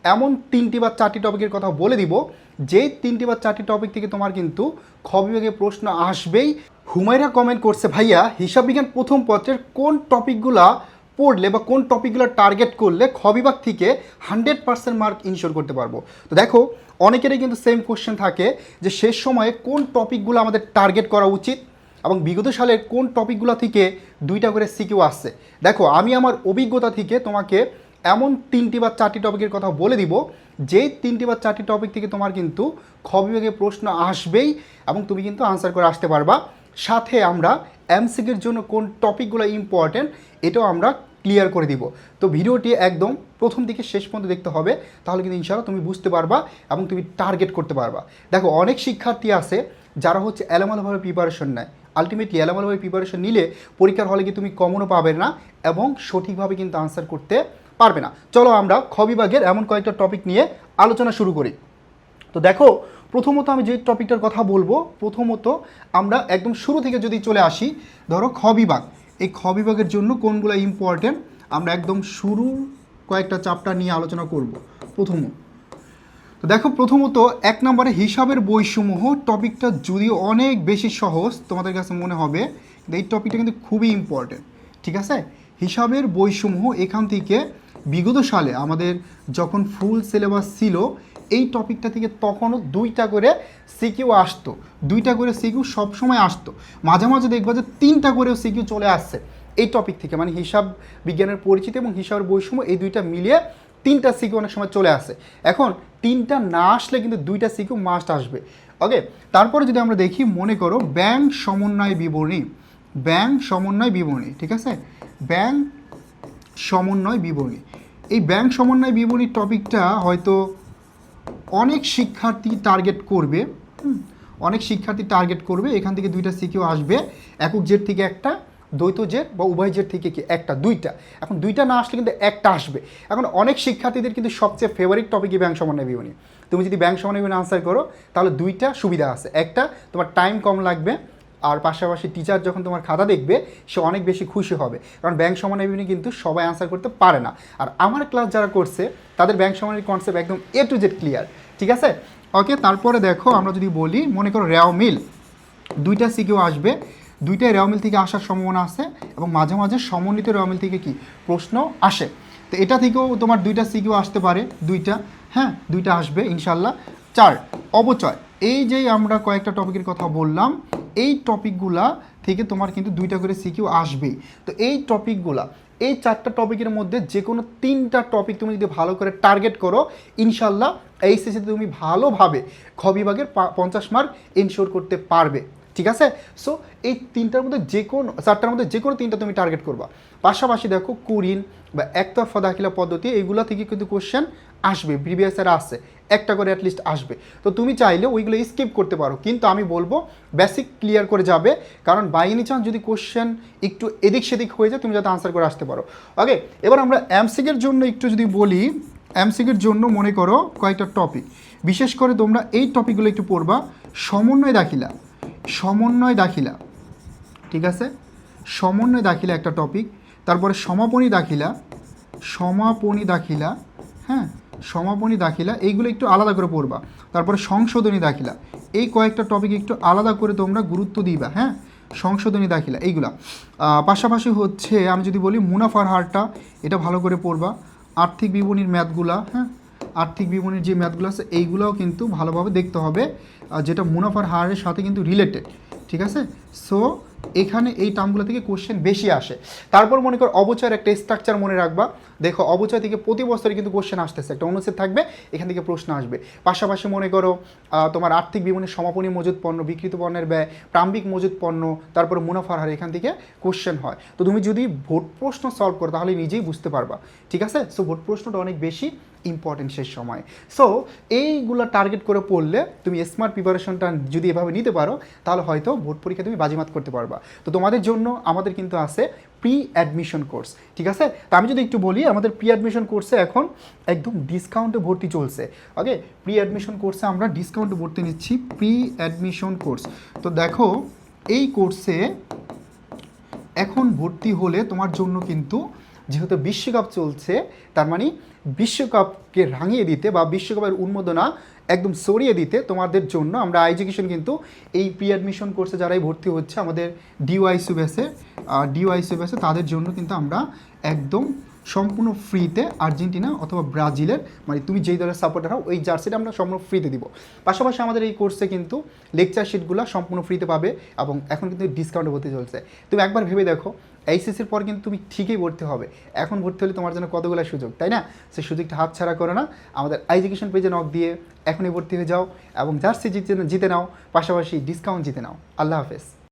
এমন 3টি বা 4টি টপিকের কথা বলে দিব যেই 3টি বা 4টি টপিক থেকে তোমার কিন্তু খ বিভাগে প্রশ্ন আসবেই। হুমায়রা কমেন্ট করছে, ভাইয়া হিসাব বিজ্ঞান প্রথম পত্রের কোন টপিকগুলা পড়লে বা কোন টপিকগুলো টার্গেট করলে খ বিভাগ থেকে 100% মার্ক ইনশিওর করতে পারবো। তো দেখো, অনেকেরই কিন্তু সেম কোশ্চেন থাকে যে শেষ সময়ে কোন টপিকগুলো আমাদের টার্গেট করা উচিত এবং বিগত সালের কোন টপিকগুলো থেকে 2টা করে সিকিউ আসছে। দেখো, আমি আমার অভিজ্ঞতা থেকে তোমাকে এমন 3টি বা 4টি টপিকের কথা বলে দিব যেই 3টি বা 4টি টপিক থেকে তোমার কিন্তু খ বিভাগে প্রশ্ন আসবেই এবং তুমি কিন্তু আনসার করে আসতে পারবা। সাথে আমরা এমসিকিউর জন্য কোন টপিকগুলো ইম্পর্টেন্ট এটাও আমরা ক্লিয়ার করে দিব। তো ভিডিওটি একদম প্রথম থেকে শেষ পর্যন্ত দেখতে হবে, তাহলে কিন্তু ইনশাআল্লাহ তুমি বুঝতে পারবা এবং তুমি টার্গেট করতে পারবা। দেখো, অনেক শিক্ষার্থী আছে যারা হচ্ছে এলোমেলোভাবে প্রিপারেশন নেয়। আলটিমেটলি এলোমেলোভাবে প্রিপারেশন নিলে পরীক্ষার হলে কি তুমি কমনও পাবে না এবং সঠিকভাবে কিন্তু আনসার করতে পারবে না। চলো আমরা খ বিভাগের এমন কয়েকটা টপিক নিয়ে আলোচনা শুরু করি। তো দেখো, প্রথমত আমি যে টপিকটার কথা বলবো, প্রথমত আমরা একদম শুরু থেকে যদি চলে আসি, ধরো খ বিভাগ, এই খ বিভাগের জন্য কোনগুলো ইম্পর্টেন্ট আমরা একদম শুরু কয়েকটা চ্যাপ্টার নিয়ে আলোচনা করব। তো দেখো, প্রথমত 1 নম্বরে হিসাবের বইসমূহ টপিকটা যদিও অনেক বেশি সহজ তোমাদের কাছে মনে হবে, কিন্তু এই টপিকটা কিন্তু খুবই ইম্পর্টেন্ট। ঠিক আছে, হিসাবের বইসমূহ এখান থেকে বিগত সালে আমাদের যখন ফুল সিলেবাস ছিল এই টপিকটা থেকে তখনও 2টা করে সিকিউ আসতো, 2টা করে সিকিউ সবসময় আসতো। মাঝে মাঝে দেখবা যে 3টা করেও সিকিউ চলে আসছে এই টপিক থেকে, মানে হিসাব বিজ্ঞানের পরিচিতি এবং হিসাবের বইসমূহ এই 2টা মিলিয়ে 3টা সিকিউ অনেক সময় চলে আসে। এখন 3টা না আসলে কিন্তু 2টা সিকিউ মাস্ট আসবে। ওকে, তারপরে যদি আমরা দেখি, মনে করো ব্যাংক সমন্বয় বিবরণী, ব্যাংক সমন্বয় বিবরণী, ঠিক আছে, ব্যাংক সমন্বয় বিবরণী। এই ব্যাংক সমন্বয় বিবরণী টপিকটা হয়তো অনেক শিক্ষার্থী টার্গেট করবে, অনেক শিক্ষার্থী টার্গেট করবে। এখান থেকে 2টা সিকিউ আসবে, একক জেড থেকে একটা, দ্বৈত জেড বা উভয় জেড থেকে কি একটা, 2টা। এখন 2টা না আসলে কিন্তু একটা আসবে। এখন অনেক শিক্ষার্থীদের কিন্তু সবচেয়ে ফেভারিট টপিকই ব্যাংক সমন্বয় বিবরণী। তুমি যদি ব্যাংক সমন্বয় বিবরণী আনসার করো তাহলে 2টা সুবিধা আছে, একটা তোমার টাইম কম লাগবে, আর পাশাপাশি টিচার যখন তোমার খাতা দেখবে সে অনেক বেশি খুশি হবে, কারণ ব্যাংক সমন্বয় বিবরণী কিন্তু সবাই আনসার করতে পারে না। আর আমার ক্লাস যারা করছে তাদের ব্যাংক সমন্বয়ের কনসেপ্ট একদম এ টু জেড ক্লিয়ার। ঠিক আছে, ওকে। তারপরে দেখো, আমরা যদি বলি, মনে করো রেও মিল, 2টা সিকিউ আসবে, 2টাই রেও মিল থেকে আসার সম্ভাবনা আছে এবং মাঝে মাঝে সমন্বিত রেও মিল থেকে কি প্রশ্ন আসে। তো এটা থেকেও তোমার 2টা সিকিউ আসতে পারে, 2টা, হ্যাঁ 2টা আসবে ইনশাল্লাহ। 4 অবচয়, এই যে আমরা কয়েকটা টপিকের কথা বললাম, এই টপিকগুলা থেকে তোমার কিন্তু 2টা করে সিকিউ আসবেই। তো এই টপিকগুলা, এই 4টা টপিকের মধ্যে যে কোনো 3টা টপিক তুমি যদি ভালো করে টার্গেট করো, ইনশাল্লাহ এইচএসসিতে তুমি ভালোভাবে খ বিভাগের 50 মার্ক ইনশিওর করতে পারবে। ঠিক আছে, সো এই 3টার মধ্যে যে কোনো 4টার মধ্যে যে কোনো 3টা তুমি টার্গেট করবা। পাশাপাশি দেখো কুরিন বা একতরফা দাখিলা পদ্ধতি, এইগুলো থেকে কিন্তু কোশ্চেন আসবে, প্রিভিয়াস ইয়ার আসছে, একটা করে অ্যাটলিস্ট আসবে। তো তুমি চাইলে ওইগুলো স্কিপ করতে পারো, কিন্তু আমি বলবো বেসিক ক্লিয়ার করে যাবে, কারণ বাই এনি চান্স যদি কোশ্চেন একটু এদিক সেদিক হয়ে যায় তুমি যাতে আনসার করে আসতে পারো। ওকে, এবার আমরা এমসিকিউর জন্য একটু যদি বলি, এমসিকিউর জন্য মনে করো কয়েকটা টপিক, বিশেষ করে তোমরা এই টপিকগুলো একটু পড়বা। সমন্বয় দাখিলা, সমন্বয় দাখিলা, ঠিক আছে, সমন্বয় দাখিলা একটা টপিক। তারপরে সমাপনী দাখিলা, সমাপনী দাখিলা, হ্যাঁ সমাপনী দাখিলা, এইগুলো একটু আলাদা করে পড়বা। তারপরে সংশোধনী দাখিলা, এই কয়েকটা টপিক একটু আলাদা করে তোমরা গুরুত্ব দিবা, হ্যাঁ সংশোধনী দাখিলা এইগুলা। পাশাপাশি হচ্ছে আমি যদি বলি মুনাফার হারটা, এটা ভালো করে পড়বা। আর্থিক বিবরণীর ম্যাথগুলা, হ্যাঁ আর্থিক বিবরণীর যে ম্যাথগুলো আছে এইগুলোও কিন্তু ভালোভাবে দেখতে হবে, যেটা মুনাফার হারের সাথে কিন্তু রিলেটেড। ঠিক আছে, সো এখানে এই টার্মগুলো থেকে কোশ্চেন বেশি আসে। তারপর মনে করো অবচয়ের একটা স্ট্রাকচার মনে রাখবা। দেখো, অবচয় থেকে প্রতি বছরে কিন্তু কোশ্চেন আসতেছে, একটা অনুচ্ছেদ থাকবে, এখান থেকে প্রশ্ন আসবে। পাশাপাশি মনে করো তোমার আর্থিক বিবরণীর সমাপনী মজুদ পণ্য, বিক্রিত পণ্যের ব্যয়, প্রারম্ভিক মজুদ পণ্য, তারপরে মুনাফার হার, এখান থেকে কোশ্চেন হয়। তো তুমি যদি ভোট প্রশ্ন সলভ করো তাহলে নিজেই বুঝতে পারবা। ঠিক আছে, সো ভোট প্রশ্নটা অনেক বেশি ইম্পর্টেন্ট শেষ সময়। সো এইগুলো টার্গেট করে পড়লে তুমি স্মার্ট প্রিপারেশনটা যদি এভাবে নিতে পারো তাহলে হয়তো ভোট পরীক্ষা তুমি বাজিমাত করতে পারবা। তো তোমাদের জন্য আমাদের কিন্তু আছে প্রি অ্যাডমিশন কোর্স। ঠিক আছে, তো আমি যদি একটু বলি, আমাদের প্রি অ্যাডমিশন কোর্সে এখন একদম ডিসকাউন্টে ভর্তি চলছে। ওকে, প্রি অ্যাডমিশন কোর্সে আমরা ডিসকাউন্টে ভর্তি নিচ্ছি, প্রি অ্যাডমিশন কোর্স। তো দেখো, এই কোর্সে এখন ভর্তি হলে তোমার জন্য কিন্তু যেহেতু বিশ্বকাপ চলছে, তার মানে বিশ্বকাপকে রাঙিয়ে দিতে বা বিশ্বকাপের উন্মাদনা একদম সরিয়ে দিতে তোমাদের জন্য আমরা এডুকেশন কিন্তু এই প্রি অ্যাডমিশন কোর্সে যারাই ভর্তি হচ্ছে আমাদের ডিওয়াইসি ব্যাসে তাদের জন্য কিন্তু আমরা একদম সম্পূর্ণ ফ্রিতে আর্জেন্টিনা অথবা ব্রাজিলের, মানে তুমি যেই দলের সাপোর্টার হও ওই জার্সিটা আমরা সম্পূর্ণ ফ্রিতে দিব। পাশাপাশি আমাদের এই কোর্সে কিন্তু লেকচার শিটগুলো সম্পূর্ণ ফ্রিতে পাবে এবং এখন কিন্তু ডিসকাউন্টে ভর্তি চলছে। তুমি একবার ভেবে দেখো, এইচএসসির পর কিন্তু তুমি ঠিকই ভর্তি হবে, এখন ভর্তি হলে তোমার জন্য কতগুলো সুযোগ, তাই না? সেই সুযোগটা হাতছাড়া করো না, আমাদের এডুকেশন পেজে নক দিয়ে এখনই ভর্তি হয়ে যাও এবং জার্সি জিতে নাও, পাশাপাশি ডিসকাউন্ট জিতে নাও। আল্লাহ হাফেজ।